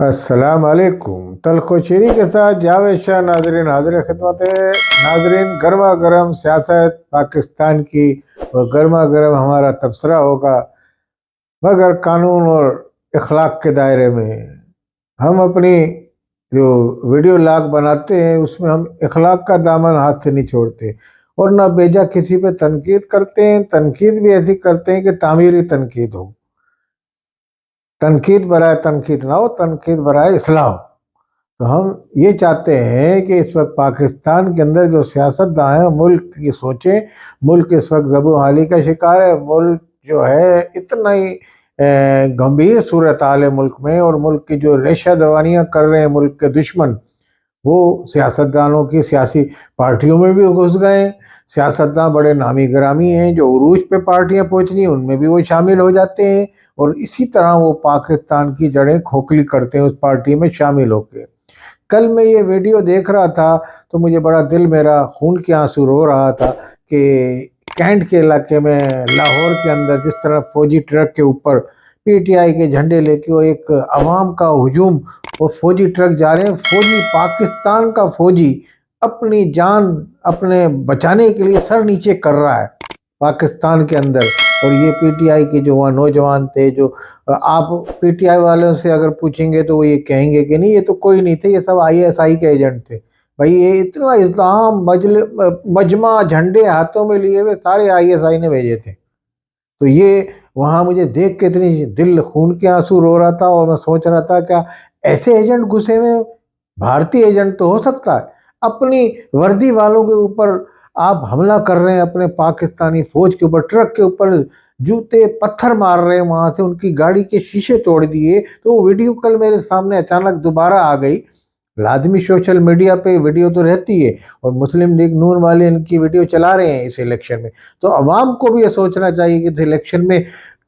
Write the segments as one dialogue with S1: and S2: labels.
S1: السلام علیکم۔ تلخ و شیریں کے ساتھ جاوید شاہ ناظرین حاضر خدمت ہے۔ ناظرین، گرما گرم سیاست پاکستان کی اور گرما گرم ہمارا تبصرہ ہوگا، مگر قانون اور اخلاق کے دائرے میں۔ ہم اپنی جو ویڈیو لاگ بناتے ہیں اس میں ہم اخلاق کا دامن ہاتھ سے نہیں چھوڑتے، اور نہ بیجا کسی پہ تنقید کرتے ہیں۔ تنقید بھی ایسی کرتے ہیں کہ تعمیری تنقید ہو، تنقید برائے تنقید نہ ہو، تنقید برائے اصلاح ہو۔ تو ہم یہ چاہتے ہیں کہ اس وقت پاکستان کے اندر جو سیاستداں ہیں ملک کی سوچیں۔ ملک اس وقت زبوں حالی کا شکار ہے۔ ملک جو ہے اتنا ہی گمبھیر صورتحال ہے ملک میں، اور ملک کی جو ریشہ دوانیاں کر رہے ہیں ملک کے دشمن، وہ سیاستدانوں کی سیاسی پارٹیوں میں بھی گھس گئے ہیں۔ سیاستداں بڑے نامی گرامی ہیں، جو عروج پہ پارٹیاں پہنچنی ہیں ان میں بھی وہ شامل ہو جاتے ہیں، اور اسی طرح وہ پاکستان کی جڑیں کھوکھلی کرتے ہیں اس پارٹی میں شامل ہو کے۔ کل میں یہ ویڈیو دیکھ رہا تھا تو مجھے بڑا دل میرا خون کے آنسو رو رہا تھا کہ کینٹ کے علاقے میں لاہور کے اندر جس طرح فوجی ٹرک کے اوپر پی ٹی آئی کے جھنڈے لے کے وہ ایک عوام کا ہجوم، وہ فوجی ٹرک جا رہے ہیں، فوجی پاکستان کا فوجی اپنی جان اپنے بچانے کے لیے سر نیچے کر رہا ہے پاکستان کے اندر۔ اور یہ پی ٹی آئی کے جو وہاں نوجوان تھے، جو آپ پی ٹی آئی والوں سے اگر پوچھیں گے تو وہ یہ کہیں گے کہ نہیں یہ تو کوئی نہیں تھے، یہ سب آئی ایس آئی کے ایجنٹ تھے۔ بھائی یہ اتنا اسلام مجمع جھنڈے ہاتھوں میں لیے ہوئے سارے آئی ایس آئی نے بھیجے تھے۔ تو یہ وہاں مجھے دیکھ کے اتنی دل خون کے آنسو رو رہا تھا، اور میں سوچ رہا تھا کیا ایسے ایجنٹ گھسے ہوئے بھارتی ایجنٹ تو ہو سکتا ہے؟ اپنی وردی والوں کے اوپر آپ حملہ کر رہے ہیں، اپنے پاکستانی فوج کے اوپر، ٹرک کے اوپر جوتے پتھر مار رہے ہیں، وہاں سے ان کی گاڑی کے شیشے توڑ دیے۔ تو وہ ویڈیو کل میرے سامنے اچانک دوبارہ آ گئی۔ لازمی سوشل میڈیا پہ ویڈیو تو رہتی ہے، اور مسلم لیگ نون والے ان کی ویڈیو چلا رہے ہیں اس الیکشن میں۔ تو عوام کو بھی یہ سوچنا چاہیے کہ اس الیکشن میں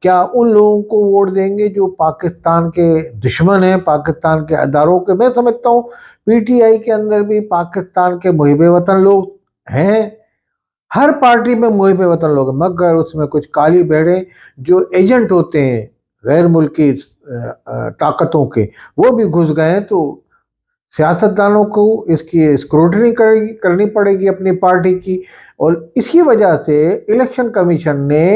S1: کیا ان لوگوں کو ووٹ دیں گے جو پاکستان کے دشمن ہیں، پاکستان کے اداروں کے۔ میں سمجھتا ہوں پی ٹی آئی کے اندر بھی پاکستان کے محب وطن لوگ ہیں، ہر پارٹی میں محب وطن لوگ ہیں، مگر اس میں کچھ کالی بھیڑیں جو ایجنٹ ہوتے ہیں غیر ملکی طاقتوں کے، وہ بھی گھس گئے ہیں۔ تو سیاستدانوں کو اس کی اسکروٹنی کرنی پڑے گی اپنی پارٹی کی، اور اسی وجہ سے الیکشن کمیشن نے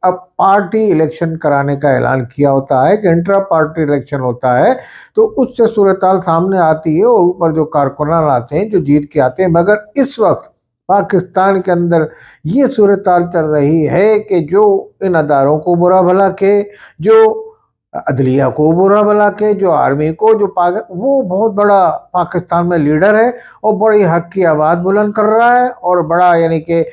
S1: اب پارٹی الیکشن کرانے کا اعلان کیا ہوتا ہے کہ انٹرا پارٹی الیکشن ہوتا ہے، تو اس سے صورتحال سامنے آتی ہے، اور اوپر جو کارکنان آتے ہیں جو جیت کے آتے ہیں۔ مگر اس وقت پاکستان کے اندر یہ صورتحال چل رہی ہے کہ جو ان اداروں کو برا بھلا کے، جو عدلیہ کو برا بھلا کے، جو آرمی کو، جو وہ بہت بڑا پاکستان میں لیڈر ہے، اور بڑی حق کی آواز بلند کر رہا ہے، اور بڑا یعنی کہ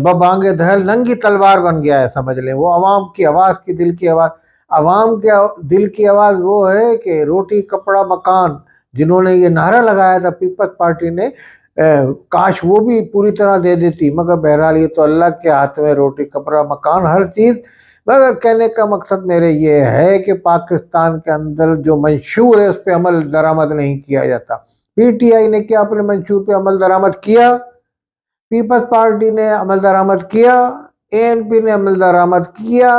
S1: ببانگ دہل ننگی تلوار بن گیا ہے، سمجھ لیں۔ وہ عوام کی آواز کی دل کی آواز، عوام کے دل کی آواز وہ ہے کہ روٹی کپڑا مکان، جنہوں نے یہ نعرہ لگایا تھا پیپلز پارٹی نے، کاش وہ بھی پوری طرح دے دیتی، مگر بہرحال یہ تو اللہ کے ہاتھ میں، روٹی کپڑا مکان ہر چیز۔ مگر کہنے کا مقصد میرے یہ ہے کہ پاکستان کے اندر جو منشور ہے اس پہ عمل درآمد نہیں کیا جاتا۔ پی ٹی آئی نے کیا اپنے منشور پہ عمل درآمد کیا؟ پیپلز پارٹی نے عمل درآمد کیا؟ اے این پی نے عمل درآمد کیا؟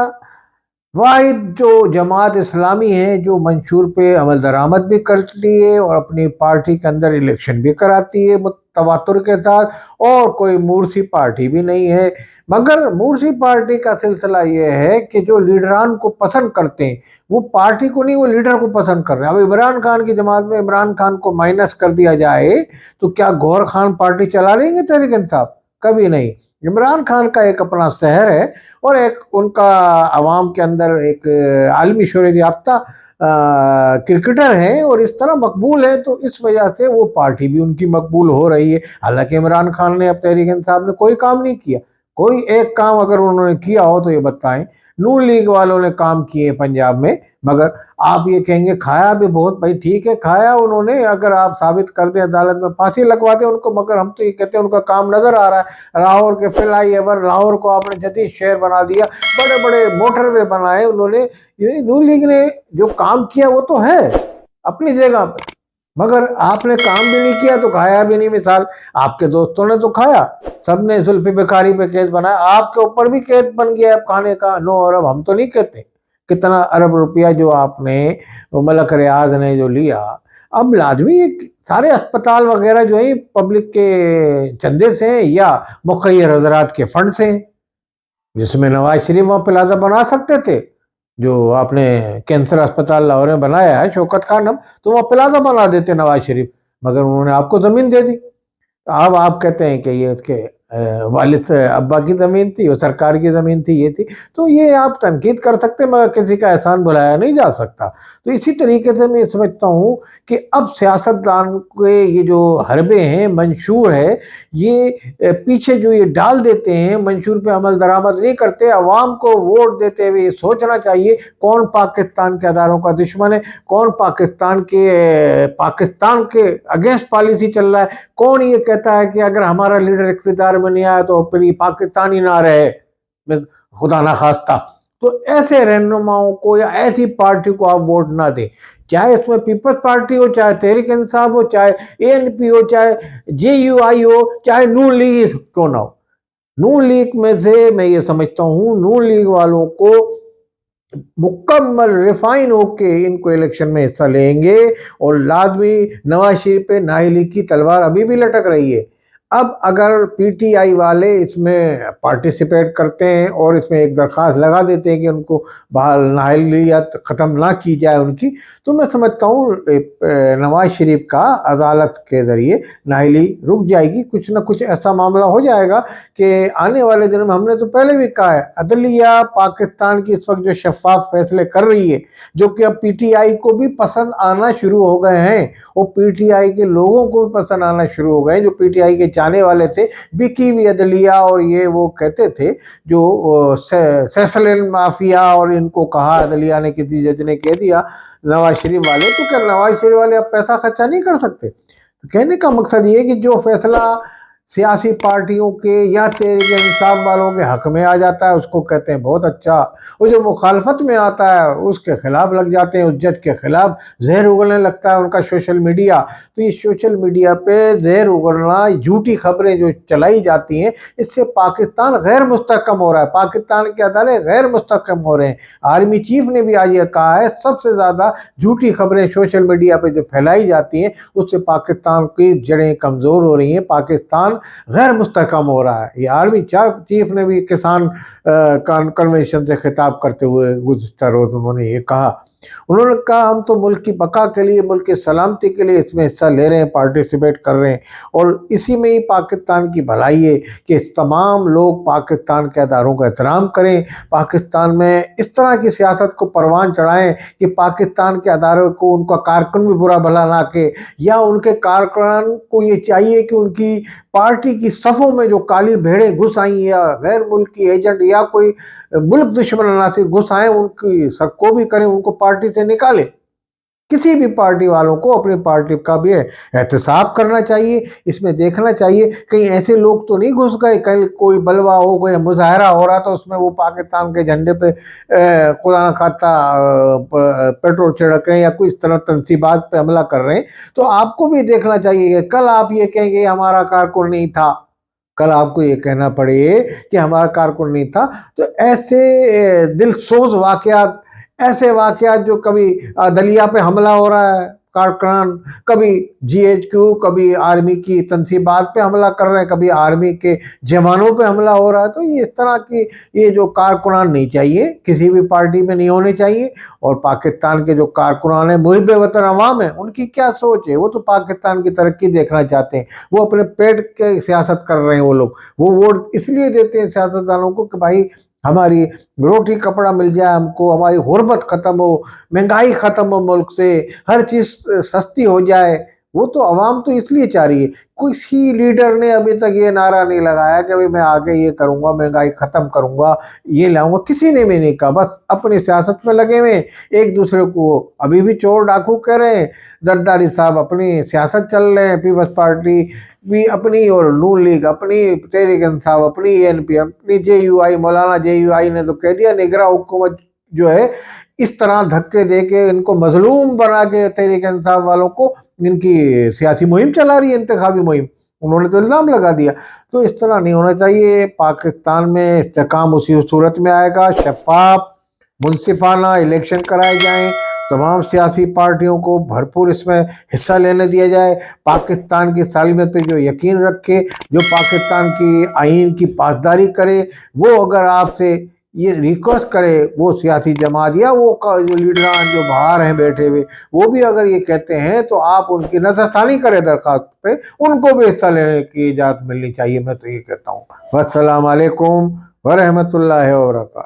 S1: واحد جو جماعت اسلامی ہے جو منشور پہ عمل درآمد بھی کرتی ہے اور اپنی پارٹی کے اندر الیکشن بھی کراتی ہے تواتر کے ساتھ، اور کوئی مورسی پارٹی بھی نہیں ہے۔ مگر مورسی پارٹی کا سلسلہ یہ ہے کہ جو لیڈران کو پسند کرتے ہیں وہ پارٹی کو نہیں، وہ لیڈر کو پسند کر رہے ہیں۔ اب عمران خان کی جماعت میں عمران خان کو مائنس کر دیا جائے تو کیا گور خان پارٹی چلا لیں گے تحریک انصاف؟ کبھی نہیں۔ عمران خان کا ایک اپنا شہر ہے، اور ایک ان کا عوام کے اندر ایک عالمی شہرت یافتہ کرکٹر ہیں، اور اس طرح مقبول ہے، تو اس وجہ سے وہ پارٹی بھی ان کی مقبول ہو رہی ہے۔ حالانکہ عمران خان نے اب تحریک انصاف نے کوئی کام نہیں کیا۔ کوئی ایک کام اگر انہوں نے کیا ہو تو یہ بتائیں۔ نون لیگ والوں نے کام کیے پنجاب میں، مگر آپ یہ کہیں گے کھایا بھی بہت، بھائی ٹھیک ہے کھایا انہوں نے، اگر آپ ثابت کر دیں عدالت میں پھانسی لگوا دیں ان کو، مگر ہم تو یہ کہتے ہیں ان کا کام نظر آ رہا ہے۔ لاہور کے فلائی ایور، لاہور کو آپ نے جدید شہر بنا دیا، بڑے بڑے موٹر وے بنائے انہوں نے۔ نون لیگ نے جو کام کیا وہ تو ہے اپنی جگہ پہ، مگر آپ نے کام بھی نہیں کیا تو کھایا بھی نہیں۔ مثال آپ کے دوستوں نے تو کھایا، سب نے زلفی بخاری پہ کیس بنایا، آپ کے اوپر بھی کیس بن گیا اب کھانے کا 9 ارب، ہم تو نہیں کہتے، کتنا ارب روپیہ جو آپ نے ملک ریاض نے جو لیا، اب لازمی سارے اسپتال وغیرہ جو ہے پبلک کے چندے سے ہیں یا مخیر حضرات کے فنڈ سے ہیں، جس میں نواز شریف وہاں پلازا بنا سکتے تھے، جو آپ نے کینسر اسپتال لاہور میں بنایا ہے شوکت خانم، تو وہاں پلازا بنا دیتے نواز شریف، مگر انہوں نے آپ کو زمین دے دی۔ اب آپ کہتے ہیں کہ یہ اس کے والد سے ابا کی زمین تھی، وہ سرکار کی زمین تھی، یہ تھی، تو یہ آپ تنقید کر سکتے مگر کسی کا احسان بھلایا نہیں جا سکتا۔ تو اسی طریقے سے میں یہ سمجھتا ہوں کہ اب سیاستدان کے یہ جو حربے ہیں، منشور ہے، یہ پیچھے جو یہ ڈال دیتے ہیں، منشور پہ عمل درآمد نہیں کرتے، عوام کو ووٹ دیتے ہوئے یہ سوچنا چاہیے کون پاکستان کے اداروں کا دشمن ہے، کون پاکستان کے اگینسٹ پالیسی چل رہا ہے، کون یہ کہتا ہے کہ اگر ہمارا لیڈر اقتدار میں نہیں آیا تو پھر یہ پاکستان ہی نہ رہے، خدا نہ خواستہ۔ تو ایسے رہنماؤں کو یا ایسی پارٹی کو آپ ووٹ نہ دیں، چاہے اس میں پیپلز پارٹی ہو، چاہے تحریک انصاف ہو، چاہے ANP ہو، چاہے JUI ہو، چاہے نون لیگ کیوں نہ ہو۔ نون لیگ میں سے میں یہ سمجھتا ہوں نون لیگ والوں کو مکمل ریفائن ہو کے ان کو الیکشن میں حصہ لیں گے، اور لازمی نواز شریف پہ نااہلی کی تلوار ابھی بھی لٹک رہی ہے۔ اب اگر PTI والے اس میں پارٹیسپیٹ کرتے ہیں اور اس میں ایک درخواست لگا دیتے ہیں کہ ان کو نااہلیت ختم نہ کی جائے ان کی، تو میں سمجھتا ہوں نواز شریف کا عدالت کے ذریعے نااہلی رک جائے گی، کچھ نہ کچھ ایسا معاملہ ہو جائے گا کہ آنے والے دنوں میں، ہم نے تو پہلے بھی کہا ہے، عدلیہ پاکستان کی اس وقت جو شفاف فیصلے کر رہی ہے، جو کہ اب PTI کو بھی پسند آنا شروع ہو گئے ہیں، اور PTI کے لوگوں کو بھی پسند آنا شروع ہو گئے ہیں، جو PTI کے چاہنے والے تھے، بکی ہوئی عدلیہ، اور یہ وہ کہتے تھے جو سیسلین مافیا، اور ان کو کہا عدلیہ نے، کسی جج نے کہہ دیا نواز شریف والے، تو کیا نواز شریف والے اب پیسہ خرچہ نہیں کر سکتے؟ کہنے کا مقصد یہ ہے کہ جو فیصلہ سیاسی پارٹیوں کے یا تحریک انصاف والوں کے حق میں آ جاتا ہے اس کو کہتے ہیں بہت اچھا، اور جو مخالفت میں آتا ہے اس کے خلاف لگ جاتے ہیں، اس جج کے خلاف زہر اگلنے لگتا ہے ان کا سوشل میڈیا۔ تو یہ سوشل میڈیا پہ زہر اگلنا، جھوٹی خبریں جو چلائی جاتی ہیں، اس سے پاکستان غیر مستحکم ہو رہا ہے، پاکستان کے ادارے غیر مستحکم ہو رہے ہیں۔ آرمی چیف نے بھی آج یہ کہا ہے، سب سے زیادہ جھوٹی خبریں سوشل میڈیا پہ جو پھیلائی جاتی ہیں اس سے پاکستان کی جڑیں کمزور ہو رہی ہیں، پاکستان غیر مستحکم ہو رہا ہے۔ یہ آرمی چیف نے بھی کسان کنونشن سے خطاب کرتے ہوئے گزشتہ روز انہوں نے یہ کہا، انہوں نے کہا ہم تو ملک کی بقا کے لیے، ملک کی سلامتی کے لیے اس میں حصہ لے رہے ہیں، پارٹیسپیٹ کر رہے ہیں، اور اسی میں ہی پاکستان کی بھلائی ہے کہ تمام لوگ پاکستان کے اداروں کا احترام کریں، پاکستان میں اس طرح کی سیاست کو پروان چڑھائیں کہ پاکستان کے اداروں کو ان کا کارکن بھی برا بھلا نہ کہ، یا ان کے کارکنان کو یہ چاہیے کہ ان کی پارٹی کی صفوں میں جو کالی بھیڑیں گھس آئیں یا غیر ملکی ایجنٹ یا کوئی ملک دشمن عناصر گھس آئیں، ان کی سب کو بھی کریں، ان کو پارٹی سے نکالیں۔ کسی بھی پارٹی والوں کو اپنی پارٹی کا بھی احتساب کرنا چاہیے، اس میں دیکھنا چاہیے کہیں ایسے لوگ تو نہیں گھس گئے، کہیں کوئی بلوا ہو گیا، مظاہرہ ہو رہا تھا اس میں وہ پاکستان کے جھنڈے پہ خدا نہ خواستہ پیٹرول چھڑک رہے ہیں یا کوئی اس طرح تنصیبات پہ حملہ کر رہے ہیں، تو آپ کو بھی دیکھنا چاہیے کہ کل آپ یہ کہیں گے ہمارا کارکن نہیں تھا، کل آپ کو یہ کہنا پڑے کہ ہمارا کارکن نہیں تھا۔ تو ایسے دل سوز واقعات، ایسے واقعات جو کبھی عدلیہ پہ حملہ ہو رہا ہے کارکنان، کبھی GHQ، کبھی آرمی کی تنصیبات پہ حملہ کر رہے ہیں، کبھی آرمی کے جوانوں پہ حملہ ہو رہا ہے، تو یہ اس طرح کی یہ جو کارکنان نہیں چاہیے، کسی بھی پارٹی میں نہیں ہونے چاہیے۔ اور پاکستان کے جو کارکنان ہیں، محب وطن عوام ہیں، ان کی کیا سوچ ہے؟ وہ تو پاکستان کی ترقی دیکھنا چاہتے ہیں، وہ اپنے پیٹ کے سیاست کر رہے ہیں، وہ لوگ وہ ووٹ اس لیے دیتے ہیں سیاستدانوں کو کہ بھائی ہماری روٹی کپڑا مل جائے، ہم کو ہماری غربت ختم ہو، مہنگائی ختم ہو، ملک سے ہر چیز سستی ہو جائے۔ وہ تو عوام تو اس لیے چاہ رہی ہے، کسی لیڈر نے ابھی تک یہ نعرہ نہیں لگایا کہ میں آگے یہ کروں گا، مہنگائی ختم کروں گا، یہ لاؤں گا، کسی نے بھی نہیں کہا، بس اپنی سیاست میں لگے ہوئے، ایک دوسرے کو ابھی بھی چور ڈاکو کہہ رہے ہیں۔ زرداری صاحب اپنی سیاست چل رہے ہیں، پیپلز پارٹی بھی اپنی، اور نون لیگ اپنی، تحریک انصاف اپنی، ANP اپنی، JUI مولانا JUI نے تو کہہ دیا نگراں حکومت جو ہے اس طرح دھکے دے کے ان کو مظلوم بنا کے تحریک انصاف والوں کو ان کی سیاسی مہم چلا رہی ہے، انتخابی مہم، انہوں نے تو الزام لگا دیا۔ تو اس طرح نہیں ہونا چاہیے۔ پاکستان میں استحکام اسی صورت میں آئے گا، شفاف منصفانہ الیکشن کرائے جائیں، تمام سیاسی پارٹیوں کو بھرپور اس میں حصہ لینے دیا جائے، پاکستان کی سالمیت پہ جو یقین رکھے، جو پاکستان کی آئین کی پاسداری کرے، وہ اگر آپ سے یہ ریکویسٹ کرے، وہ سیاسی جماعت یا وہ جو لیڈران جو باہر ہیں بیٹھے ہوئے، وہ بھی اگر یہ کہتے ہیں تو آپ ان کی نظر ثانی کریں درخواست پہ، ان کو بھی حصہ لینے کی اجازت ملنی چاہیے۔ میں تو یہ کہتا ہوں۔ والسلام علیکم ورحمۃ اللہ وبرکاتہ۔